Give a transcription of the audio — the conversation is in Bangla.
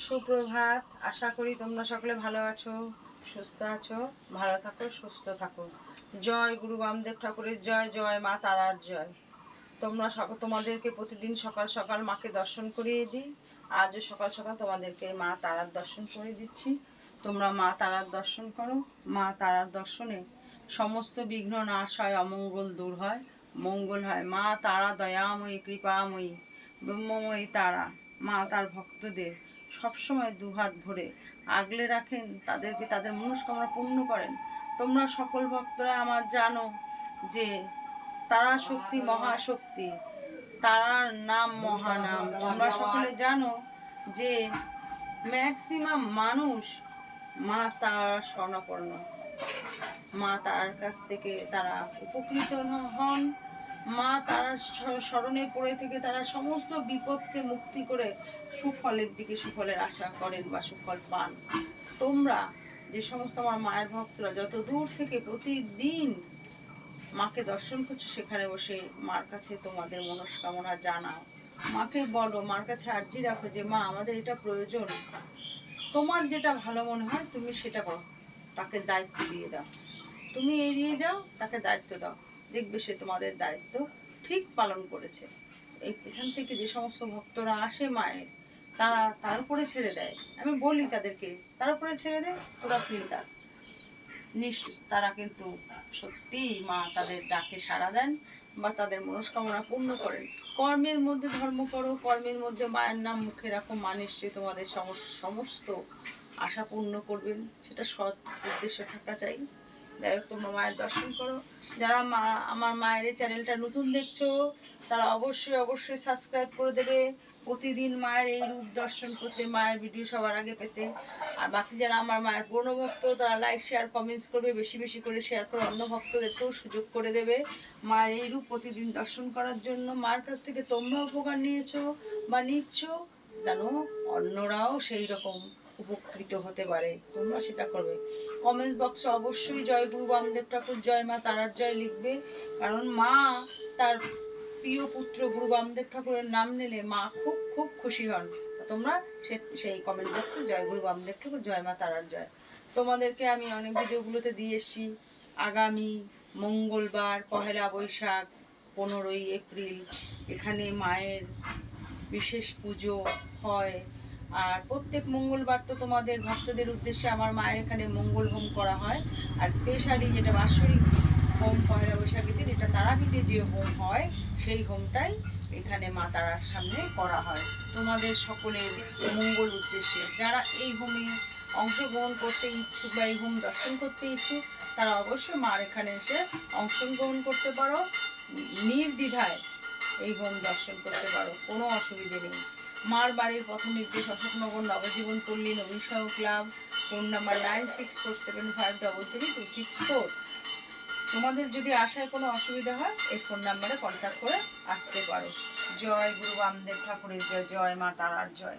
সুপ্রভাত। আশা করি তোমরা সকলে ভালো আছো, সুস্থ আছো। ভালো থাকো, সুস্থ থাকো। জয় গুরু বামদেব ঠাকুরের জয়, জয় মা তারার জয়। তোমাদেরকে প্রতিদিন সকাল সকাল মাকে দর্শন করিয়ে দিই। আজও সকাল সকাল তোমাদেরকে মা তারার দর্শন করে দিচ্ছি। তোমরা মা তারার দর্শন করো। মা তারার দর্শনে সমস্ত বিঘ্ন নাশ হয়, অমঙ্গল দূর হয়, মঙ্গল হয়। মা তারা দয়াময়ী, কৃপাময়ী, ব্রহ্মময়ী তারা। মা তার ভক্তদের সবসময় দুহাত ভরে আগলে রাখেন, তাদেরকে তাদের মনস্কামনা পূর্ণ করেন। তোমরা সকল ভক্তরা আমার জানো যে তারা শক্তি মহাশক্তি, তারার নাম মহানাম। তোমরা সকলে জানো যে ম্যাক্সিমাম মানুষ মা তারা স্বর্ণাপন্ন। মা তারার কাছ থেকে তারা উপকৃত হন। মা তারার স্মরণে পড়ে থেকে তারা সমস্ত বিপদকে মুক্তি করে সুফলের দিকে সুফলের আশা করেন বা সুফল পান। তোমরা যে সমস্ত আমার মায়ের ভক্তরা যত দূর থেকে প্রতিদিন মাকে দর্শন করছো, সেখানে বসে মার কাছে তোমাদের মনস্কামনা জানাও। মাকে বলো, মার কাছে আর্জি রাখো যে মা আমাদের এটা প্রয়োজন। তোমার যেটা ভালো মনে হয় তুমি সেটা করো, তাকে দায়িত্ব দিয়ে দাও। তুমি এড়িয়ে যাও, তাকে দায়িত্ব দাও, দেখবে সে তোমাদের দায়িত্ব ঠিক পালন করেছে। এখান থেকে যে সমস্ত ভক্তরা আসে মায়ের, তারা তার উপরে ছেড়ে দেয়। আমি বলি তাদেরকে তার উপরে ছেড়ে দেয়, তোরা ফিরে থাক। তারা কিন্তু সত্যিই মা তাদের ডাকে সাড়া দেন বা তাদের মনস্কামনা পূর্ণ করেন। কর্মের মধ্যে ধর্ম করো, কর্মের মধ্যে মায়ের নাম মুখে রাখো। মা নিশ্চয়ই তোমাদের সমস্ত আশা পূর্ণ করবেন। সেটা সৎ উদ্দেশ্য থাকা চাই। যাই হোক, তোমরা মায়ের দর্শন করো। যারা আমার মায়ের এই চ্যানেলটা নতুন দেখছো, তারা অবশ্যই অবশ্যই সাবস্ক্রাইব করে দেবে, প্রতিদিন মায়ের এই রূপ দর্শন করতে, মায়ের ভিডিও সবার আগে পেতে। আর বাকি যারা আমার মায়ের পুরনো ভক্ত, তারা লাইক শেয়ার কমেন্টস করবে, বেশি বেশি করে শেয়ার করে অন্য ভক্তদেরকেও সুযোগ করে দেবে মায়ের এই রূপ প্রতিদিন দর্শন করার জন্য। মায়ের কাছ থেকে তোমরা উপকার নিয়েছো বা নিচ্ছ, জানো অন্যরাও সেই রকম উপকৃত হতে পারে। তোমরা সেটা করবে। কমেন্টস বক্সে অবশ্যই জয় গুরু বামদেব ঠাকুর জয়, মা তারার জয় লিখবে। কারণ মা তার প্রিয় পুত্র গুরু বামদেব ঠাকুরের নাম নিলে মা খুব খুব খুশি হন। তোমরা সেই কমেন্ট বক্সে জয় গুরু বামদেব ঠাকুর জয়, মা তারার জয়। তোমাদেরকে আমি অনেক ভিডিওগুলোতে দিয়ে এসেছি। আগামী মঙ্গলবার 1 বৈশাখ 15 এপ্রিল এখানে মায়ের বিশেষ পুজো হয়। আর প্রত্যেক মঙ্গলবার তো তোমাদের ভক্তদের উদ্দেশ্যে আমার মায়ের এখানে মঙ্গল হোম করা হয়। আর স্পেশালি যেটা বাৎসরিক হোম 1 বৈশাখের দিন, এটা তারাপীঠে যে হোম হয়, সেই হোমটাই এখানে মা তারার সামনে করা হয় তোমাদের সকলের মঙ্গল উদ্দেশ্যে। যারা এই হোমে অংশগ্রহণ করতে ইচ্ছুক বা এই হোম দর্শন করতে ইচ্ছুক, তারা অবশ্যই মার এখানে এসে অংশগ্রহণ করতে পারো। নির্দ্বিধায় এই হোম দর্শন করতে পারো, কোনো অসুবিধে নেই। মার বাড়ির পথ নির্দেশ অশোকনগর নবজীবন পল্লী নবীনসহ ক্লাব, ফোন নাম্বার 9647533264। তোমাদের যদি আসায় কোনো অসুবিধা হয়, এই ফোন নাম্বারে কন্ট্যাক্ট করে আসতে পারো। জয় গুরু বামদেব ঠাকুরের জয়, জয় মা তারার জয়।